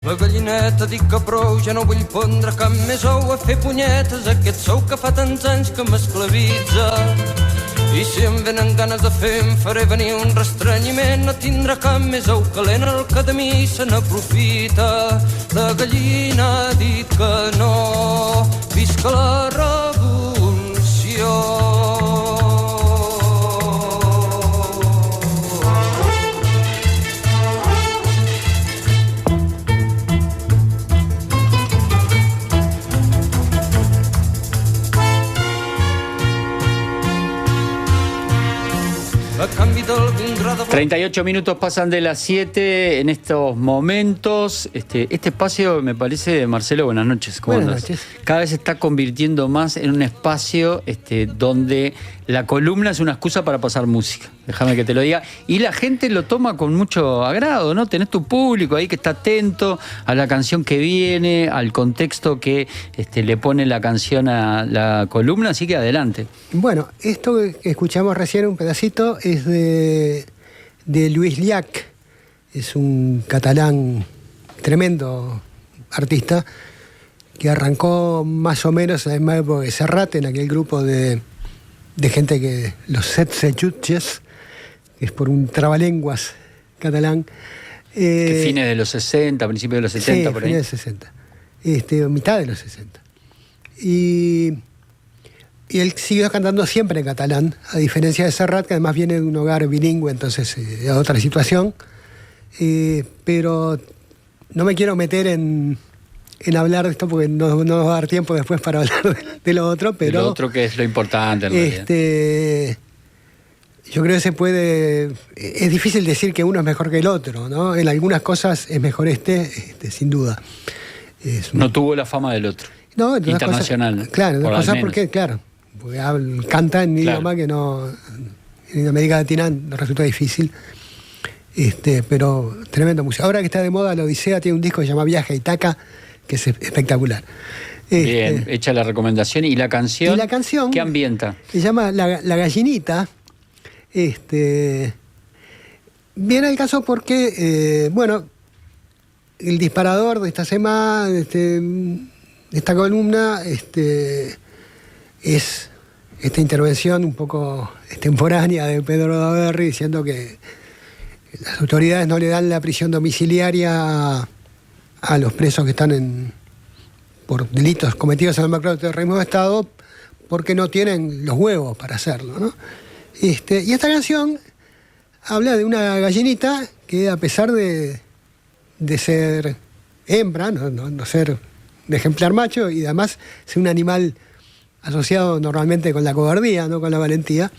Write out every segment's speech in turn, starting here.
La gallineta dic que prou, ja no vull pondre cap més ou a fer punyetes, aquest sou que fa tants anys que m'esclavitza. I si em venen ganes de fer, em faré venir un restrenyiment, no tindrà cap més ou calent, el que de mi se n'aprofita. La gallina dic que no, visca la revolució. 38 minutos pasan de las 7 en estos momentos. Este espacio me parece, Marcelo, buenas noches. ¿Cómo andas? Buenas noches. Cada vez se está convirtiendo más en un espacio donde la columna es una excusa para pasar música. Déjame que te lo diga. Y la gente lo toma con mucho agrado, ¿no? Tenés tu público ahí que está atento a la canción que viene, al contexto que le pone la canción a la columna, así que adelante. Bueno, esto que escuchamos recién, un pedacito, es de Lluís Llach. Es un catalán tremendo artista que arrancó más o menos en la misma época de Serrat, en aquel grupo de gente que los Setze Jutges, que es por un trabalenguas catalán. Que fines de los 60, principios de los 70, sí, por ahí. Fines de 60. Mitad de los 60. Y él siguió cantando siempre en catalán, a diferencia de Serrat, que además viene de un hogar bilingüe, entonces es otra situación. Pero no me quiero meter en hablar de esto porque no nos va a dar tiempo después para hablar de lo otro, pero... De lo otro que es lo importante en realidad. Yo creo que se puede... Es difícil decir que uno es mejor que el otro, ¿no? En algunas cosas es mejor sin duda. No tuvo la fama del otro. No, internacional. Cosas, claro, por cosas porque canta en un idioma que no... En América Latina nos resulta difícil. Pero tremenda música. Ahora que está de moda, la Odisea tiene un disco que se llama Viaje a Itaca, que es espectacular. Bien, hecha la recomendación. ¿Y la canción? ¿Qué ambienta? Se llama La Gallinita. Viene al caso porque, el disparador de esta semana, de esta columna, es esta intervención un poco extemporánea de Pedro Bordaberry diciendo que las autoridades no le dan la prisión domiciliaria a los presos que están por delitos cometidos en el macroterrorismo de Estado porque no tienen los huevos para hacerlo, ¿no? Y esta canción habla de una gallinita que, a pesar de ser hembra, no ser de ejemplar macho, y además ser un animal asociado normalmente con la cobardía, no con la valentía,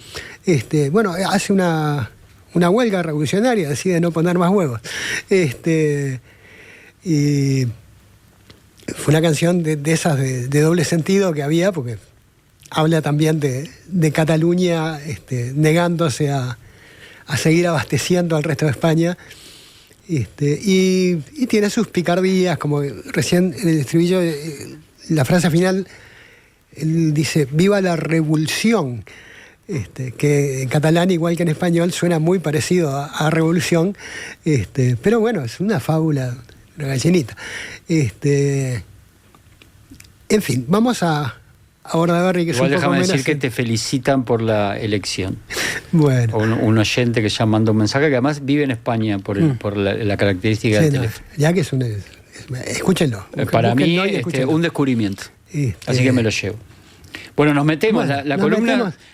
hace una huelga revolucionaria, decide no poner más huevos. Y fue una canción de esas de doble sentido que había, porque habla también de Cataluña negándose a seguir abasteciendo al resto de España. Y tiene sus picardías, como recién en el estribillo, la frase final, él dice, ¡viva la revolución! Que en catalán, igual que en español, suena muy parecido a revolución, pero bueno, es una fábula, una gallinita. En fin, vamos a Bordaberry, que igual es un poco menos... déjame decir que te felicitan por la elección. Bueno. Un oyente que ya mandó un mensaje, que además vive en España por la característica del teléfono. Ya que escúchenlo. Para mí, un descubrimiento. Así que me lo llevo. Bueno, nos metemos. Bueno,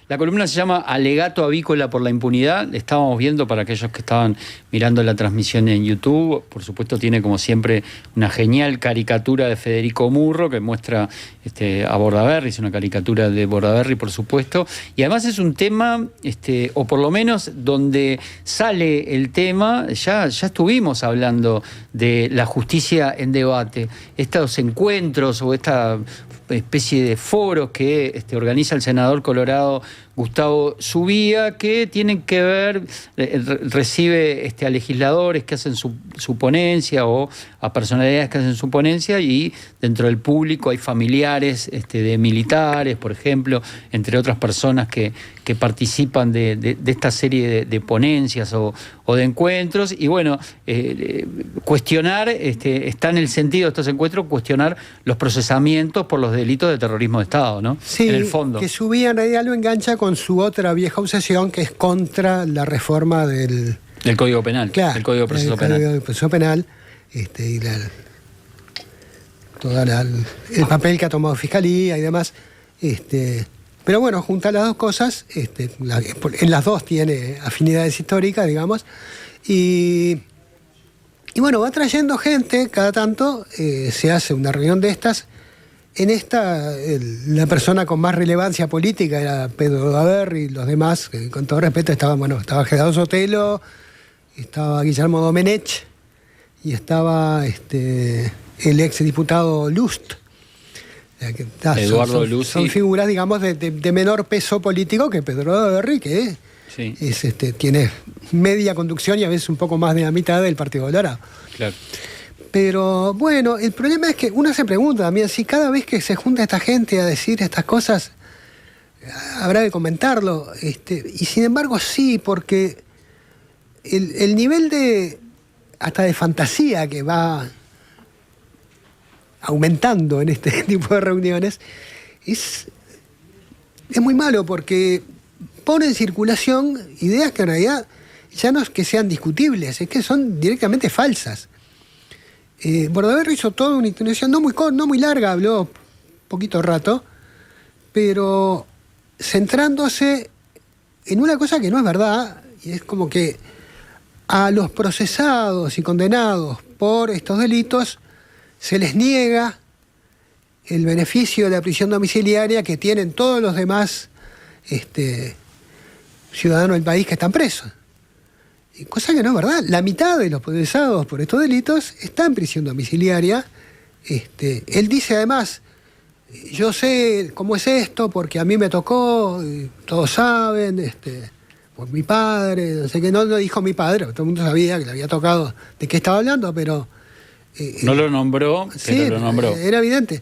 la columna se llama Alegato avícola por la impunidad. Estábamos viendo, para aquellos que estaban mirando la transmisión en YouTube, por supuesto tiene como siempre una genial caricatura de Federico Murro que muestra a Bordaberry, es una caricatura de Bordaberry, por supuesto, y además es un tema, o por lo menos donde sale el tema, ya estuvimos hablando de la justicia en debate, estos encuentros o esta especie de foros que organiza el senador colorado Gustavo Subía, que tienen que ver, recibe a legisladores que hacen su ponencia o a personalidades que hacen su ponencia, y dentro del público hay familiares de militares, por ejemplo, entre otras personas que participan de esta serie de ponencias o de encuentros. Y bueno, cuestionar, está en el sentido de estos encuentros, cuestionar los procesamientos por los delitos de terrorismo de Estado, ¿no? Sí, en el fondo. Que Subía en realidad lo engancha con su otra vieja obsesión, que es contra la reforma del Código Penal, claro, del Código de Proceso Penal. Código de Proceso Penal, y el papel que ha tomado Fiscalía y demás. Pero bueno, junta las dos cosas, en las dos tiene afinidades históricas, digamos, y bueno, va trayendo gente cada tanto, se hace una reunión de estas. En esta, la persona con más relevancia política era Pedro Daverri, y los demás, con todo respeto, estaba Gerardo Sotelo, estaba Guillermo Domenech, y estaba el ex diputado Lust. Eduardo Luz. Son figuras, digamos, de menor peso político que Pedro Daverri, que sí, tiene media conducción y a veces un poco más de la mitad del Partido Colorado. Claro. Pero bueno, el problema es que uno se pregunta también si cada vez que se junta esta gente a decir estas cosas habrá que comentarlo. Y sin embargo sí, porque el nivel hasta de fantasía que va aumentando en este tipo de reuniones es muy malo, porque pone en circulación ideas que en realidad ya no es que sean discutibles, es que son directamente falsas. Bordaberry hizo toda una intervención no muy larga, habló poquito rato, pero centrándose en una cosa que no es verdad, y es como que a los procesados y condenados por estos delitos se les niega el beneficio de la prisión domiciliaria que tienen todos los demás ciudadanos del país que están presos. Cosa que no es verdad. La mitad de los procesados por estos delitos está en prisión domiciliaria. Él dice además, yo sé cómo es esto porque a mí me tocó, todos saben, por mi padre, no sé qué, no lo dijo mi padre, todo el mundo sabía que le había tocado de qué estaba hablando, pero... no lo nombró, sí, pero lo nombró. Era evidente.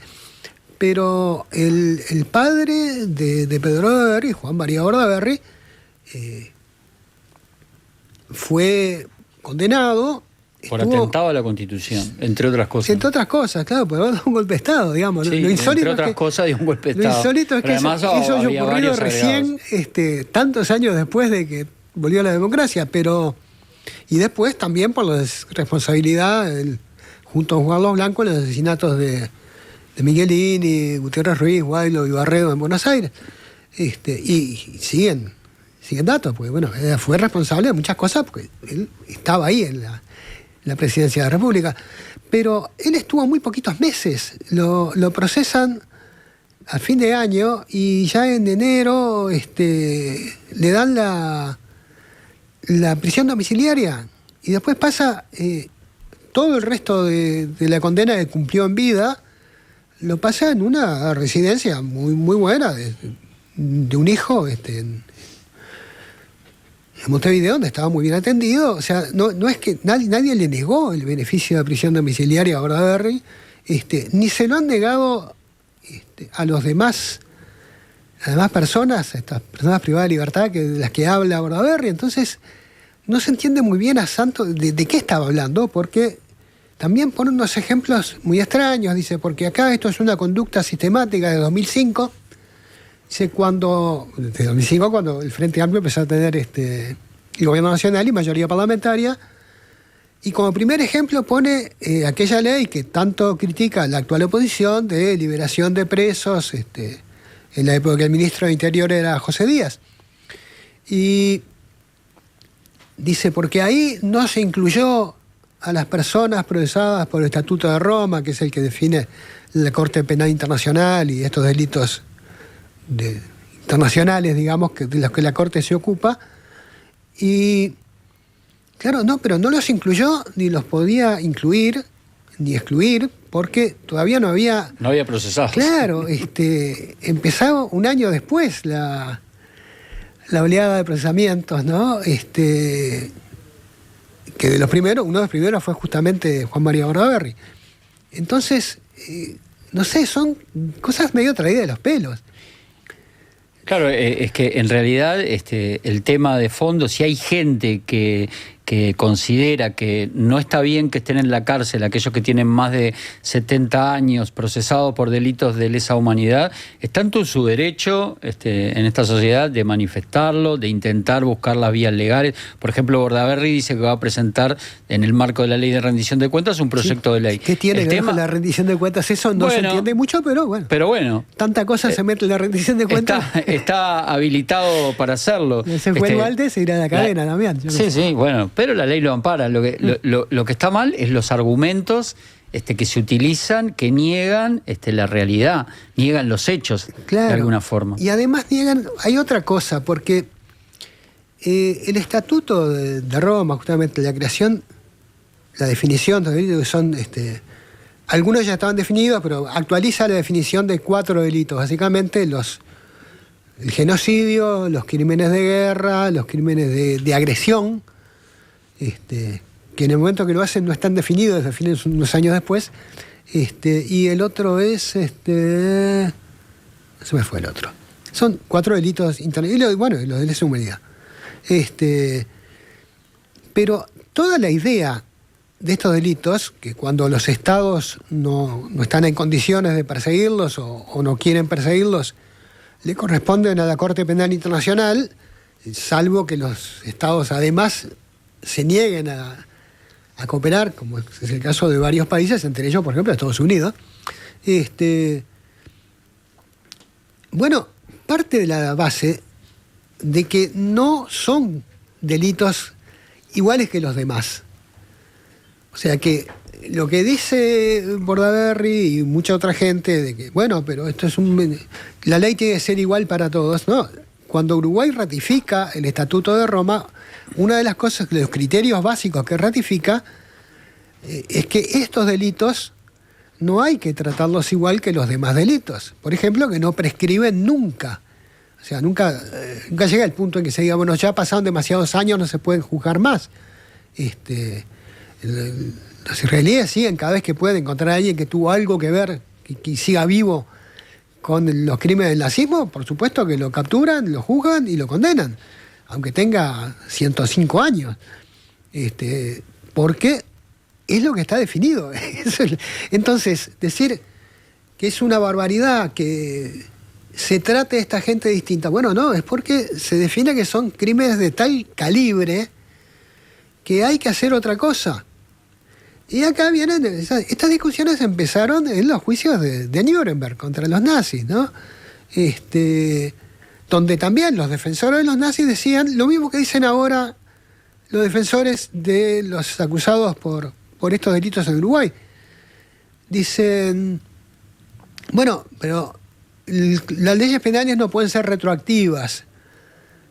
Pero el padre de Pedro Daverri, Juan María Bordaberry, fue condenado por atentado a la Constitución, entre otras cosas. Entre otras cosas, claro, porque dio un golpe de Estado, digamos. Sí, lo insólito entre otras cosas dio un golpe de Estado. Lo insólito es que eso haya ocurrido recién, tantos años después de que volvió a la democracia, y después también por la responsabilidad, junto a Juan Carlos Blanco, en los asesinatos de Miguelini, Gutiérrez Ruiz, Guaylo y Barredo en Buenos Aires. Y siguen datos, porque bueno, fue responsable de muchas cosas, porque él estaba ahí en la presidencia de la República. Pero él estuvo muy poquitos meses. Lo procesan a fin de año y ya en enero le dan la prisión domiciliaria. Y después pasa todo el resto de la condena que cumplió en vida, lo pasa en una residencia muy, muy buena de un hijo en Montevideo, donde estaba muy bien atendido. O sea, no es que nadie le negó el beneficio de prisión domiciliaria a Bordaberry, ni se lo han negado a las demás personas, a estas personas privadas de libertad de las que habla Bordaberry. Entonces, no se entiende muy bien a Santos de qué estaba hablando, porque también pone unos ejemplos muy extraños. Dice, porque acá esto es una conducta sistemática de 2005. Dice, de 2005, cuando el Frente Amplio empezó a tener el gobierno nacional y mayoría parlamentaria. Y como primer ejemplo pone aquella ley que tanto critica la actual oposición de liberación de presos, en la época que el ministro de Interior era José Díaz. Y dice, porque ahí no se incluyó a las personas procesadas por el Estatuto de Roma, que es el que define la Corte Penal Internacional y estos delitos internacionales, digamos, de los que la Corte se ocupa. Y claro, pero no los incluyó, ni los podía incluir, ni excluir, porque todavía no había procesados. Claro, empezaba un año después la la oleada de procesamientos, ¿no? Que de los primeros, uno de los primeros fue justamente Juan María Bordaberry. Entonces, no sé, son cosas medio traídas de los pelos. Claro, es que en realidad el tema de fondo, si hay gente que considera que no está bien que estén en la cárcel aquellos que tienen más de 70 años procesados por delitos de lesa humanidad, está en todo su derecho en esta sociedad de manifestarlo, de intentar buscar las vías legales. Por ejemplo, Bordaberry dice que va a presentar en el marco de la ley de rendición de cuentas un proyecto de ley. ¿Qué tiene que ver con la rendición de cuentas? Eso no se entiende mucho, pero bueno. Pero bueno. Tanta cosa se mete en la rendición de cuentas. Está habilitado para hacerlo. Ese fue el Valde, se irá a la cadena también. Sí, bueno. Pero la ley lo ampara. Lo que está mal es los argumentos que se utilizan, que niegan la realidad, niegan los hechos, claro, de alguna forma. Y además niegan, hay otra cosa, porque el Estatuto de Roma, justamente la creación, la definición de los delitos que son, algunos ya estaban definidos, pero actualiza la definición de 4 delitos, básicamente el genocidio, los crímenes de guerra, los crímenes de agresión, que en el momento que lo hacen no están definidos, se definen unos años después, y el otro es, se me fue el otro. Son 4 delitos internacionales, y bueno, los de lesa humanidad. Pero toda la idea de estos delitos, que cuando los estados no están en condiciones de perseguirlos o no quieren perseguirlos, le corresponden a la Corte Penal Internacional, salvo que los estados además se nieguen a cooperar, como es el caso de varios países, entre ellos, por ejemplo, Estados Unidos. Bueno, parte de la base de que no son delitos iguales que los demás. O sea que lo que dice Bordaberry y mucha otra gente de que, bueno, pero esto es la ley tiene que ser igual para todos, ¿no? Cuando Uruguay ratifica el Estatuto de Roma, una de las cosas, de los criterios básicos que ratifica, es que estos delitos no hay que tratarlos igual que los demás delitos. Por ejemplo, que no prescriben nunca. O sea, nunca llega el punto en que se diga, bueno, ya pasaron demasiados años, no se pueden juzgar más. Los israelíes siguen cada vez que pueden encontrar a alguien que tuvo algo que ver, que siga vivo con los crímenes del nazismo, por supuesto que lo capturan, lo juzgan y lo condenan, aunque tenga 105 años. Porque es lo que está definido. Entonces, decir que es una barbaridad que se trate a esta gente distinta, bueno, no, es porque se define que son crímenes de tal calibre que hay que hacer otra cosa. Y acá vienen, estas discusiones empezaron en los juicios de Nuremberg contra los nazis, ¿no? Donde también los defensores de los nazis decían lo mismo que dicen ahora los defensores de los acusados por estos delitos en Uruguay. Dicen, bueno, pero las leyes penales no pueden ser retroactivas.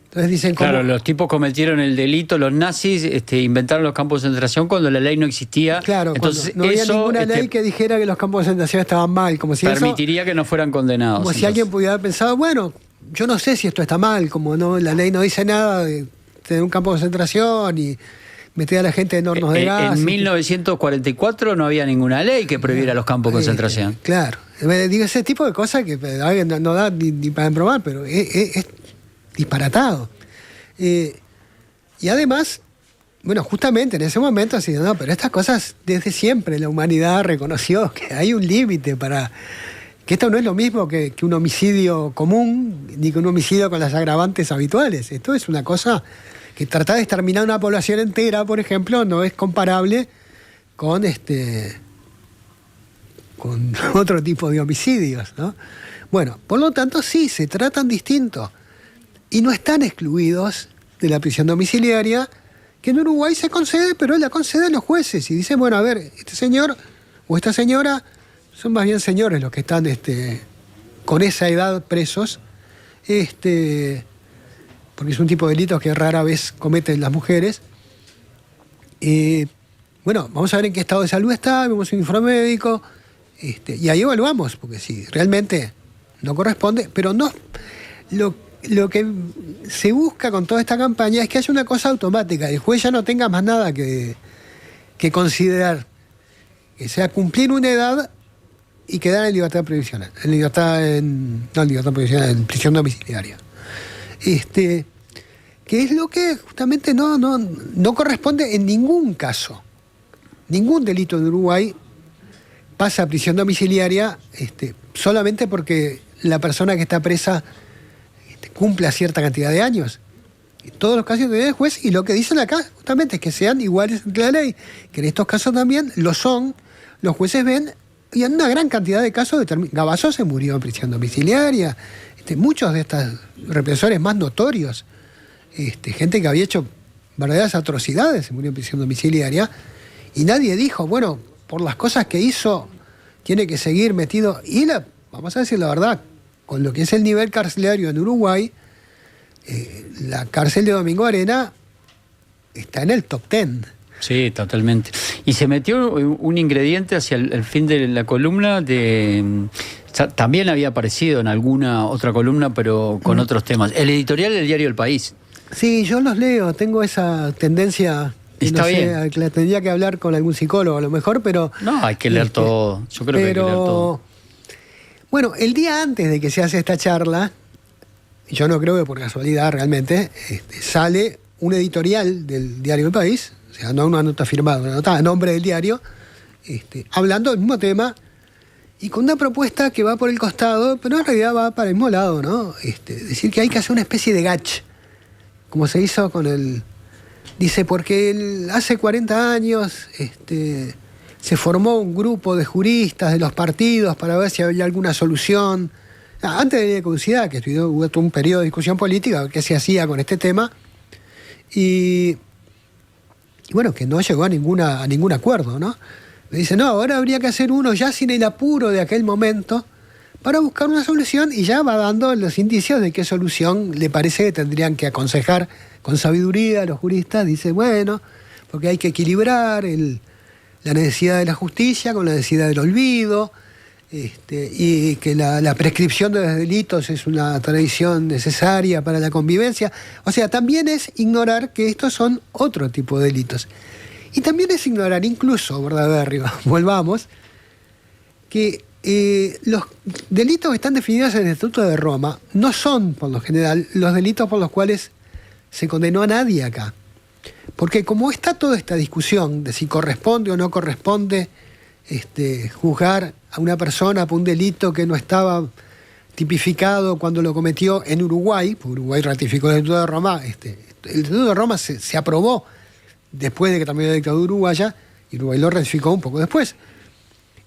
Entonces dicen, claro, los tipos cometieron el delito, los nazis inventaron los campos de concentración cuando la ley no existía. Claro, entonces no había ninguna ley que dijera que los campos de concentración estaban mal, como si permitiría que no fueran condenados. Como si alguien pudiera haber pensado, bueno, yo no sé si esto está mal, como no la ley no dice nada de tener un campo de concentración y meter a la gente en hornos de gas. En 1944 no había ninguna ley que prohibiera los campos de concentración. Claro, digo, ese tipo de cosas que no da ni para probar, pero es disparatado. Y además, bueno, justamente en ese momento, así, no, pero estas cosas desde siempre la humanidad reconoció que hay un límite para que esto no es lo mismo que un homicidio común, ni que un homicidio con las agravantes habituales. Esto es una cosa que tratar de exterminar una población entera, por ejemplo, no es comparable con otro tipo de homicidios, ¿no? Bueno, por lo tanto, sí, se tratan distintos y no están excluidos de la prisión domiciliaria, que en Uruguay se concede, pero la conceden los jueces y dicen, bueno, a ver, este señor o esta señora, son más bien señores los que están con esa edad presos, porque es un tipo de delitos que rara vez cometen las mujeres. Bueno, vamos a ver en qué estado de salud está, vemos un informe médico, y ahí evaluamos, porque si realmente no corresponde, pero no lo que se busca con toda esta campaña es que haya una cosa automática, el juez ya no tenga más nada que considerar, que sea cumplir una edad y quedar en libertad provisional, en en prisión domiciliaria. Que es lo que justamente no corresponde en ningún caso. Ningún delito en Uruguay pasa a prisión domiciliaria solamente porque la persona que está presa cumpla cierta cantidad de años. En todos los casos de juez, y lo que dicen acá justamente es que sean iguales ante la ley, que en estos casos también lo son, los jueces ven, y en una gran cantidad de casos, Gabazó se murió en prisión domiciliaria, muchos de estos represores más notorios, gente que había hecho verdaderas atrocidades, se murió en prisión domiciliaria, y nadie dijo, bueno, por las cosas que hizo, tiene que seguir metido. Y vamos a decir la verdad, con lo que es el nivel carcelario en Uruguay, la cárcel de Domingo Arena está en el top 10. Sí, totalmente. Y se metió un ingrediente hacia el fin de la columna también había aparecido en alguna otra columna, pero con otros temas. El editorial del diario El País. Sí, yo los leo, tengo esa tendencia. Está bien. Tendría que hablar con algún psicólogo a lo mejor, pero... No, hay que leer todo. Yo creo que hay que leer todo. Bueno, el día antes de que se hace esta charla, yo no creo que por casualidad realmente, sale un editorial del diario El País, o sea, no una nota firmada, una nota a nombre del diario, hablando del mismo tema y con una propuesta que va por el costado, pero en realidad va para el mismo lado, ¿no? Decir que hay que hacer una especie de gach, como se hizo con el... Dice, porque hace 40 años se formó un grupo de juristas de los partidos para ver si había alguna solución. Antes de la caducidad, que hubo un periodo de discusión política, qué se hacía con este tema, y bueno, que no llegó a ningún acuerdo, ¿no? Dice, no, ahora habría que hacer uno ya sin el apuro de aquel momento para buscar una solución, y ya va dando los indicios de qué solución le parece que tendrían que aconsejar con sabiduría a los juristas. Dice, bueno, porque hay que equilibrar la necesidad de la justicia con la necesidad del olvido, y que la prescripción de los delitos es una tradición necesaria para la convivencia. O sea, también es ignorar que estos son otro tipo de delitos. Y también es ignorar incluso, ¿verdad, Berry? Volvamos, que los delitos que están definidos en el Estatuto de Roma no son, por lo general, los delitos por los cuales se condenó a nadie acá. Porque como está toda esta discusión de si corresponde o no corresponde juzgar a una persona por un delito que no estaba tipificado cuando lo cometió en Uruguay, porque Uruguay ratificó el Estatuto de Roma, el Estatuto de Roma se aprobó después de que terminó la dictadura uruguaya, y Uruguay lo ratificó un poco después.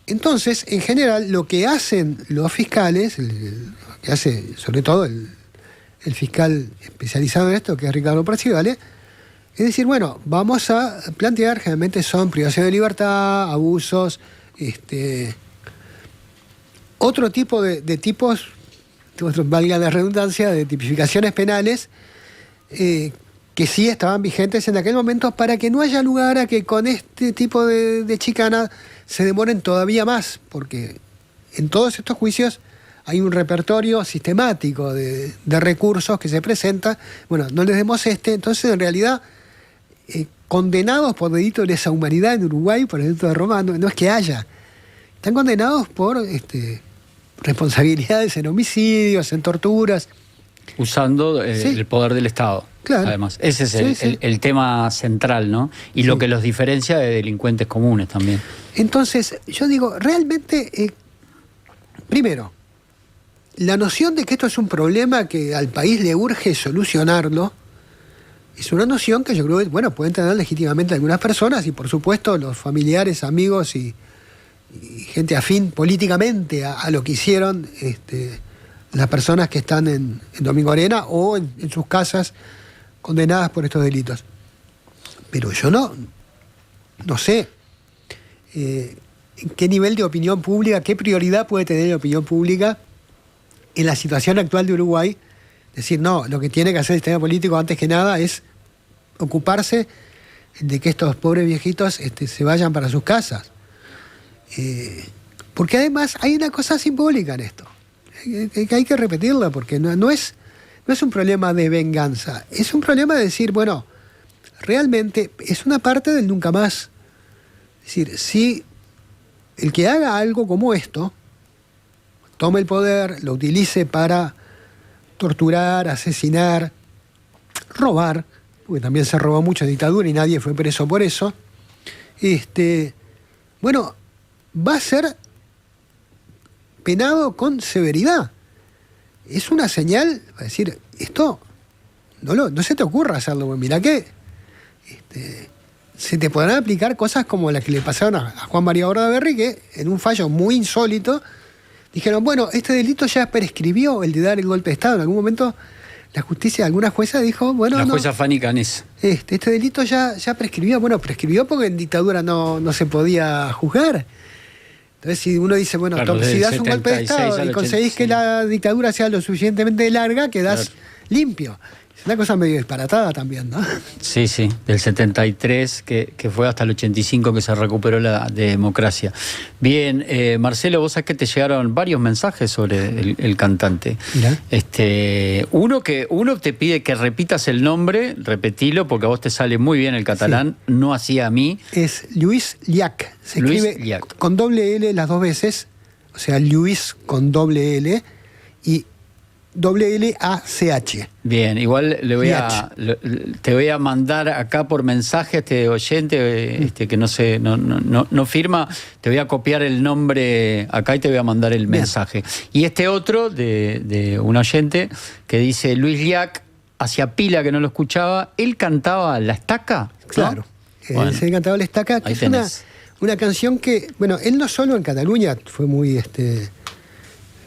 Entonces, en general, lo que hacen los fiscales, lo que hace sobre todo el fiscal especializado en esto, que es Ricardo Parcivale, es decir, bueno, vamos a plantear, generalmente son privación de libertad, abusos, otro tipo de tipos, valga la redundancia, de tipificaciones penales, que sí estaban vigentes en aquel momento, para que no haya lugar a que con este tipo de chicana se demoren todavía más, porque en todos estos juicios hay un repertorio sistemático de recursos que se presenta. Bueno, no les demos entonces en realidad condenados por delito de lesa humanidad en Uruguay, por el delito de Roma, no es que haya. Están condenados por responsabilidades en homicidios, en torturas. Usando el poder del Estado. Claro. Además, ese es el tema central, ¿no? Y lo que los diferencia de delincuentes comunes también. Entonces, yo digo, realmente, primero, la noción de que esto es un problema que al país le urge solucionarlo, es una noción que yo creo que, bueno, pueden tener legítimamente algunas personas, y por supuesto los familiares, amigos y gente afín políticamente a lo que hicieron las personas que están en Domingo Arena o en sus casas condenadas por estos delitos. Pero yo no sé en qué nivel de opinión pública, qué prioridad puede tener la opinión pública en la situación actual de Uruguay. Decir, no, lo que tiene que hacer el sistema político antes que nada es ocuparse de que estos pobres viejitos se vayan para sus casas. Porque además hay una cosa simbólica en esto, que hay que repetirla, porque no es no es un problema de venganza, es un problema de decir, bueno, realmente es una parte del nunca más. Es decir, si el que haga algo como esto, tome el poder, lo utilice para torturar, asesinar, robar, porque también se robó mucho en dictadura y nadie fue preso por eso, bueno, va a ser penado con severidad. Es una señal, para decir, esto no se te ocurra hacerlo, mirá que se te podrán aplicar cosas como las que le pasaron a Juan María Bordaberry, que en un fallo muy insólito dijeron, bueno, este delito ya prescribió, el de dar el golpe de Estado. En algún momento la justicia, alguna jueza dijo, bueno, la jueza Fanny Canés. Este delito ya prescribió. Bueno, prescribió porque en dictadura no se podía juzgar. Entonces, si uno dice, bueno, claro, si das un golpe de Estado y conseguís que la dictadura sea lo suficientemente larga, quedás limpio. Es una cosa medio disparatada también, ¿no? Sí, del 73, que fue hasta el 85 que se recuperó la democracia. Bien, Marcelo, vos sabés que te llegaron varios mensajes sobre el cantante. Mirá. Uno te pide que repitas el nombre, repetilo, porque a vos te sale muy bien el catalán, no así a mí. Es Lluís Llach. Se escribe Llach, con doble L las dos veces, o sea, Lluís con doble L y L-A-C-H. Bien, igual te voy a mandar acá por mensaje a este oyente que no firma, te voy a copiar el nombre acá y te voy a mandar el mensaje. Y este otro de un oyente que dice Lluís Llach, hacía pila que no lo escuchaba, él cantaba La Estaca, ¿no? Claro, bueno, él cantaba La Estaca, que es una canción que, bueno, él no solo en Cataluña fue muy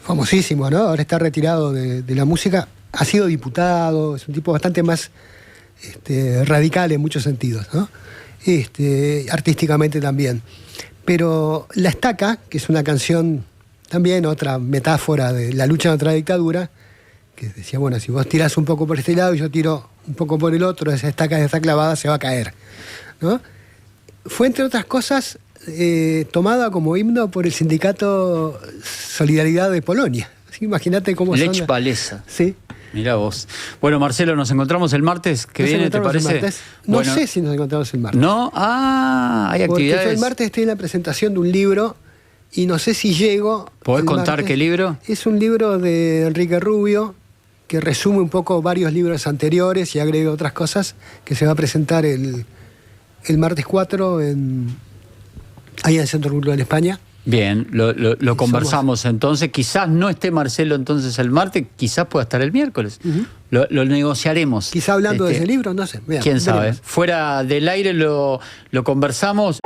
famosísimo, ¿no? Ahora está retirado de la música, ha sido diputado, es un tipo bastante más radical en muchos sentidos, ¿no? Artísticamente también. Pero La Estaca, que es una canción también, otra metáfora de la lucha contra la dictadura, que decía, bueno, si vos tirás un poco por este lado y yo tiro un poco por el otro, esa estaca que está clavada se va a caer, ¿no? Fue, entre otras cosas, tomada como himno por el sindicato Solidaridad de Polonia. Imagínate cómo son. Lech Walesa. Sí. Mirá vos. Bueno, Marcelo, nos encontramos el martes que viene, ¿te parece? No sé si nos encontramos el martes. ¿No? Hay actividades. Porque yo el martes estoy en la presentación de un libro y no sé si llego. ¿Podés contar martes. ¿Qué libro? Es un libro de Enrique Rubio que resume un poco varios libros anteriores y agrega otras cosas, que se va a presentar el martes 4 ahí en el Centro Cultural de España. Bien, lo conversamos entonces. Quizás no esté Marcelo entonces el martes, quizás pueda estar el miércoles. Lo negociaremos. Quizá hablando de ese libro, no sé. Quién sabe. Fuera del aire lo conversamos.